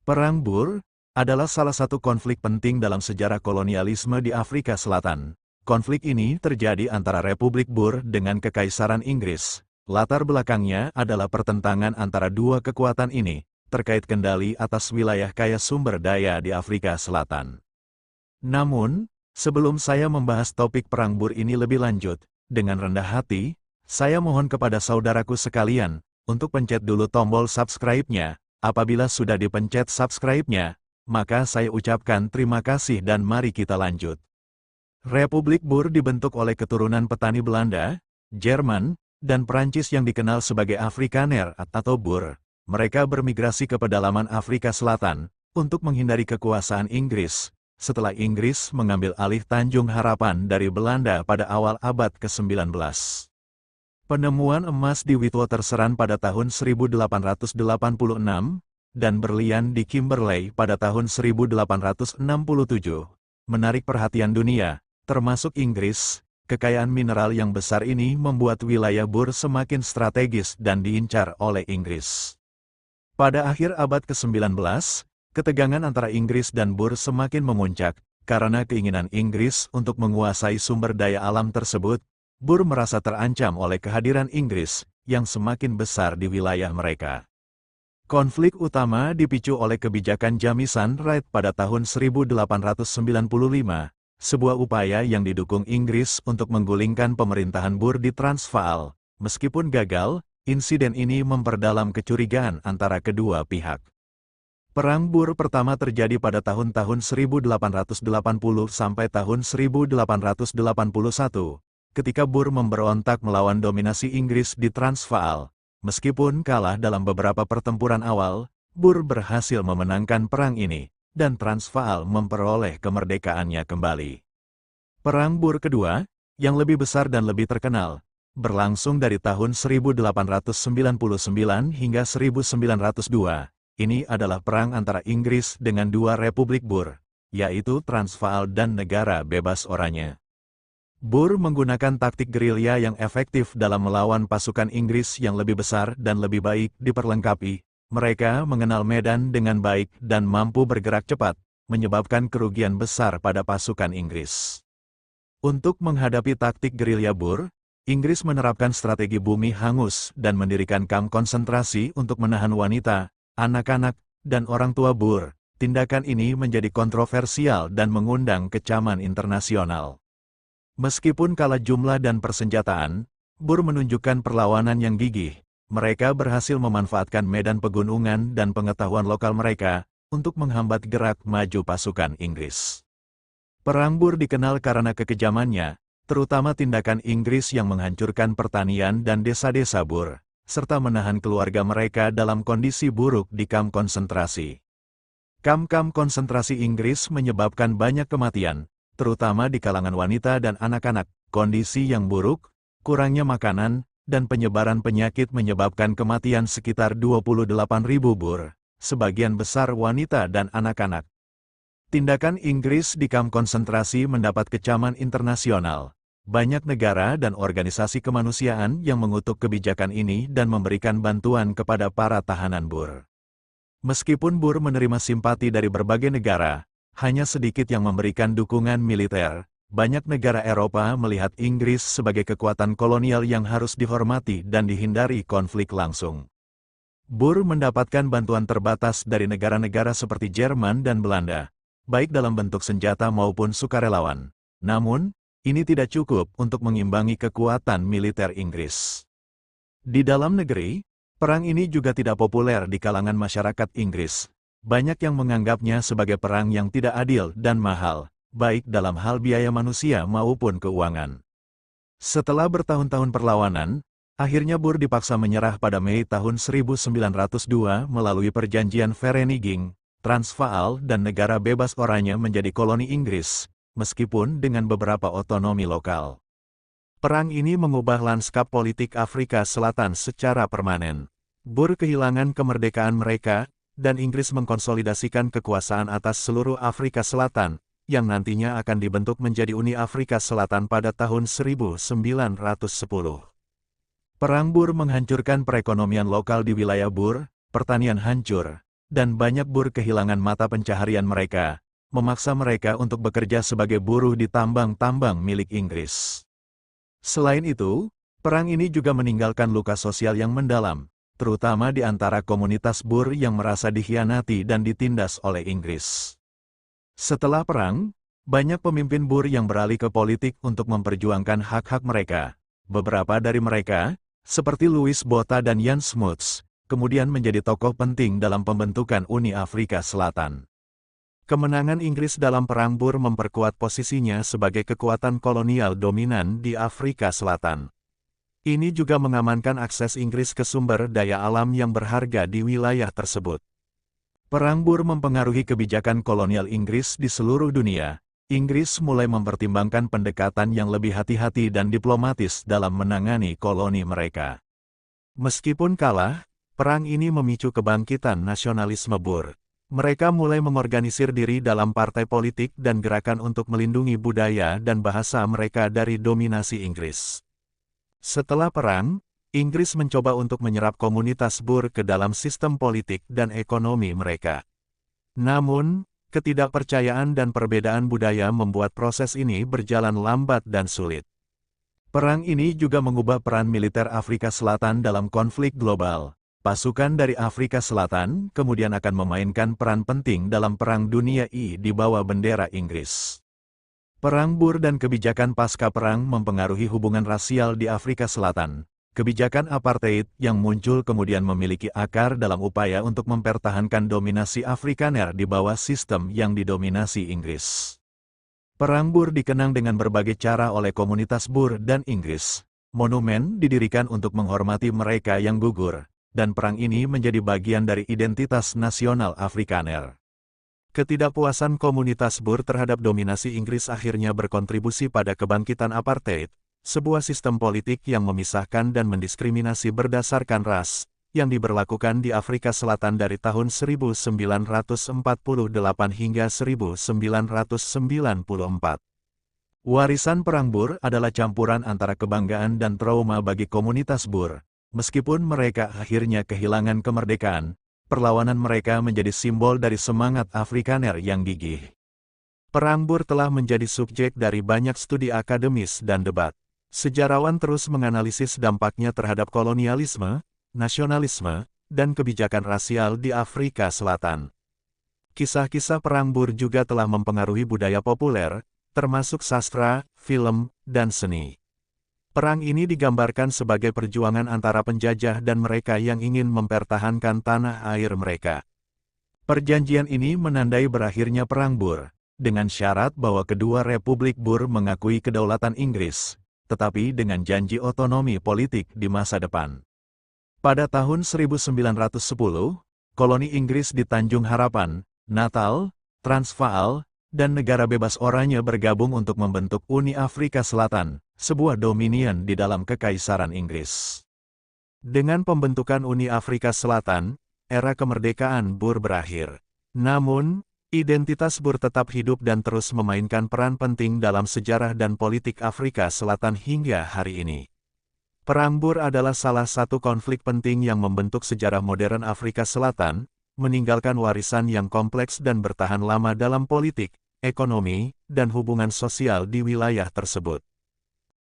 Perang Boer adalah salah satu konflik penting dalam sejarah kolonialisme di Afrika Selatan. Konflik ini terjadi antara Republik Boer dengan Kekaisaran Inggris. Latar belakangnya adalah pertentangan antara dua kekuatan ini, terkait kendali atas wilayah kaya sumber daya di Afrika Selatan. Namun, sebelum saya membahas topik Perang Boer ini lebih lanjut, dengan rendah hati, saya mohon kepada saudaraku sekalian, untuk pencet dulu tombol subscribe-nya. Apabila sudah dipencet subscribe-nya, maka saya ucapkan terima kasih dan mari kita lanjut. Republik Boer dibentuk oleh keturunan petani Belanda, Jerman, dan Prancis yang dikenal sebagai Afrikaner atau Boer. Mereka bermigrasi ke pedalaman Afrika Selatan, untuk menghindari kekuasaan Inggris, setelah Inggris mengambil alih Tanjung Harapan dari Belanda pada awal abad ke-19. Penemuan emas di Witwatersrand pada tahun 1886, dan berlian di Kimberley pada tahun 1867, menarik perhatian dunia, termasuk Inggris. Kekayaan mineral yang besar ini membuat wilayah Boer semakin strategis dan diincar oleh Inggris. Pada akhir abad ke-19, ketegangan antara Inggris dan Boer semakin memuncak, karena keinginan Inggris untuk menguasai sumber daya alam tersebut. Boer merasa terancam oleh kehadiran Inggris, yang semakin besar di wilayah mereka. Konflik utama dipicu oleh kebijakan Jamieson Right pada tahun 1895, sebuah upaya yang didukung Inggris untuk menggulingkan pemerintahan Boer di Transvaal. Meskipun gagal, insiden ini memperdalam kecurigaan antara kedua pihak. Perang Boer pertama terjadi pada tahun-tahun 1880 sampai tahun 1881. Ketika Boer memberontak melawan dominasi Inggris di Transvaal. Meskipun kalah dalam beberapa pertempuran awal, Boer berhasil memenangkan perang ini, dan Transvaal memperoleh kemerdekaannya kembali. Perang Boer kedua, yang lebih besar dan lebih terkenal, berlangsung dari tahun 1899 hingga 1902. Ini adalah perang antara Inggris dengan dua Republik Boer, yaitu Transvaal dan Negara Bebas Oranye. Boer menggunakan taktik gerilya yang efektif dalam melawan pasukan Inggris yang lebih besar dan lebih baik diperlengkapi. Mereka mengenal medan dengan baik dan mampu bergerak cepat, menyebabkan kerugian besar pada pasukan Inggris. Untuk menghadapi taktik gerilya Boer, Inggris menerapkan strategi bumi hangus dan mendirikan kamp konsentrasi untuk menahan wanita, anak-anak, dan orang tua Boer. Tindakan ini menjadi kontroversial dan mengundang kecaman internasional. Meskipun kalah jumlah dan persenjataan, Boer menunjukkan perlawanan yang gigih. Mereka berhasil memanfaatkan medan pegunungan dan pengetahuan lokal mereka untuk menghambat gerak maju pasukan Inggris. Perang Boer dikenal karena kekejamannya, terutama tindakan Inggris yang menghancurkan pertanian dan desa-desa Boer, serta menahan keluarga mereka dalam kondisi buruk di kamp konsentrasi. Kamp-kamp konsentrasi Inggris menyebabkan banyak kematian, terutama di kalangan wanita dan anak-anak. Kondisi yang buruk, kurangnya makanan, dan penyebaran penyakit menyebabkan kematian sekitar 28.000 Boer, sebagian besar wanita dan anak-anak. Tindakan Inggris di kamp konsentrasi mendapat kecaman internasional. Banyak negara dan organisasi kemanusiaan yang mengutuk kebijakan ini dan memberikan bantuan kepada para tahanan Boer. Meskipun Boer menerima simpati dari berbagai negara, hanya sedikit yang memberikan dukungan militer. Banyak negara Eropa melihat Inggris sebagai kekuatan kolonial yang harus dihormati dan dihindari konflik langsung. Boer mendapatkan bantuan terbatas dari negara-negara seperti Jerman dan Belanda, baik dalam bentuk senjata maupun sukarelawan. Namun, ini tidak cukup untuk mengimbangi kekuatan militer Inggris. Di dalam negeri, perang ini juga tidak populer di kalangan masyarakat Inggris. Banyak yang menganggapnya sebagai perang yang tidak adil dan mahal, baik dalam hal biaya manusia maupun keuangan. Setelah bertahun-tahun perlawanan, akhirnya Boer dipaksa menyerah pada Mei tahun 1902 melalui perjanjian Vereeniging. Transvaal dan Negara Bebas Oranye menjadi koloni Inggris, meskipun dengan beberapa otonomi lokal. Perang ini mengubah lanskap politik Afrika Selatan secara permanen. Boer kehilangan kemerdekaan mereka, dan Inggris mengkonsolidasikan kekuasaan atas seluruh Afrika Selatan, yang nantinya akan dibentuk menjadi Uni Afrika Selatan pada tahun 1910. Perang Boer menghancurkan perekonomian lokal di wilayah Boer, pertanian hancur, dan banyak Boer kehilangan mata pencaharian mereka, memaksa mereka untuk bekerja sebagai buruh di tambang-tambang milik Inggris. Selain itu, perang ini juga meninggalkan luka sosial yang mendalam, terutama di antara komunitas Boer yang merasa dikhianati dan ditindas oleh Inggris. Setelah perang, banyak pemimpin Boer yang beralih ke politik untuk memperjuangkan hak-hak mereka. Beberapa dari mereka, seperti Louis Botha dan Jan Smuts, kemudian menjadi tokoh penting dalam pembentukan Uni Afrika Selatan. Kemenangan Inggris dalam Perang Boer memperkuat posisinya sebagai kekuatan kolonial dominan di Afrika Selatan. Ini juga mengamankan akses Inggris ke sumber daya alam yang berharga di wilayah tersebut. Perang Boer mempengaruhi kebijakan kolonial Inggris di seluruh dunia. Inggris mulai mempertimbangkan pendekatan yang lebih hati-hati dan diplomatis dalam menangani koloni mereka. Meskipun kalah, perang ini memicu kebangkitan nasionalisme Boer. Mereka mulai mengorganisir diri dalam partai politik dan gerakan untuk melindungi budaya dan bahasa mereka dari dominasi Inggris. Setelah perang, Inggris mencoba untuk menyerap komunitas Boer ke dalam sistem politik dan ekonomi mereka. Namun, ketidakpercayaan dan perbedaan budaya membuat proses ini berjalan lambat dan sulit. Perang ini juga mengubah peran militer Afrika Selatan dalam konflik global. Pasukan dari Afrika Selatan kemudian akan memainkan peran penting dalam Perang Dunia I di bawah bendera Inggris. Perang Boer dan kebijakan pasca perang mempengaruhi hubungan rasial di Afrika Selatan. Kebijakan apartheid yang muncul kemudian memiliki akar dalam upaya untuk mempertahankan dominasi Afrikaner di bawah sistem yang didominasi Inggris. Perang Boer dikenang dengan berbagai cara oleh komunitas Boer dan Inggris. Monumen didirikan untuk menghormati mereka yang gugur, dan perang ini menjadi bagian dari identitas nasional Afrikaner. Ketidakpuasan komunitas Boer terhadap dominasi Inggris akhirnya berkontribusi pada kebangkitan apartheid, sebuah sistem politik yang memisahkan dan mendiskriminasi berdasarkan ras, yang diberlakukan di Afrika Selatan dari tahun 1948 hingga 1994. Warisan Perang Boer adalah campuran antara kebanggaan dan trauma bagi komunitas Boer. Meskipun mereka akhirnya kehilangan kemerdekaan, perlawanan mereka menjadi simbol dari semangat Afrikaner yang gigih. Perang Boer telah menjadi subjek dari banyak studi akademis dan debat. Sejarawan terus menganalisis dampaknya terhadap kolonialisme, nasionalisme, dan kebijakan rasial di Afrika Selatan. Kisah-kisah Perang Boer juga telah mempengaruhi budaya populer, termasuk sastra, film, dan seni. Perang ini digambarkan sebagai perjuangan antara penjajah dan mereka yang ingin mempertahankan tanah air mereka. Perjanjian ini menandai berakhirnya Perang Boer, dengan syarat bahwa kedua Republik Boer mengakui kedaulatan Inggris, tetapi dengan janji otonomi politik di masa depan. Pada tahun 1910, koloni Inggris di Tanjung Harapan, Natal, Transvaal, dan negara bebas Oranye bergabung untuk membentuk Uni Afrika Selatan, sebuah dominion di dalam Kekaisaran Inggris. Dengan pembentukan Uni Afrika Selatan, era kemerdekaan Boer berakhir. Namun, identitas Boer tetap hidup dan terus memainkan peran penting dalam sejarah dan politik Afrika Selatan hingga hari ini. Perang Boer adalah salah satu konflik penting yang membentuk sejarah modern Afrika Selatan, meninggalkan warisan yang kompleks dan bertahan lama dalam politik, ekonomi, dan hubungan sosial di wilayah tersebut.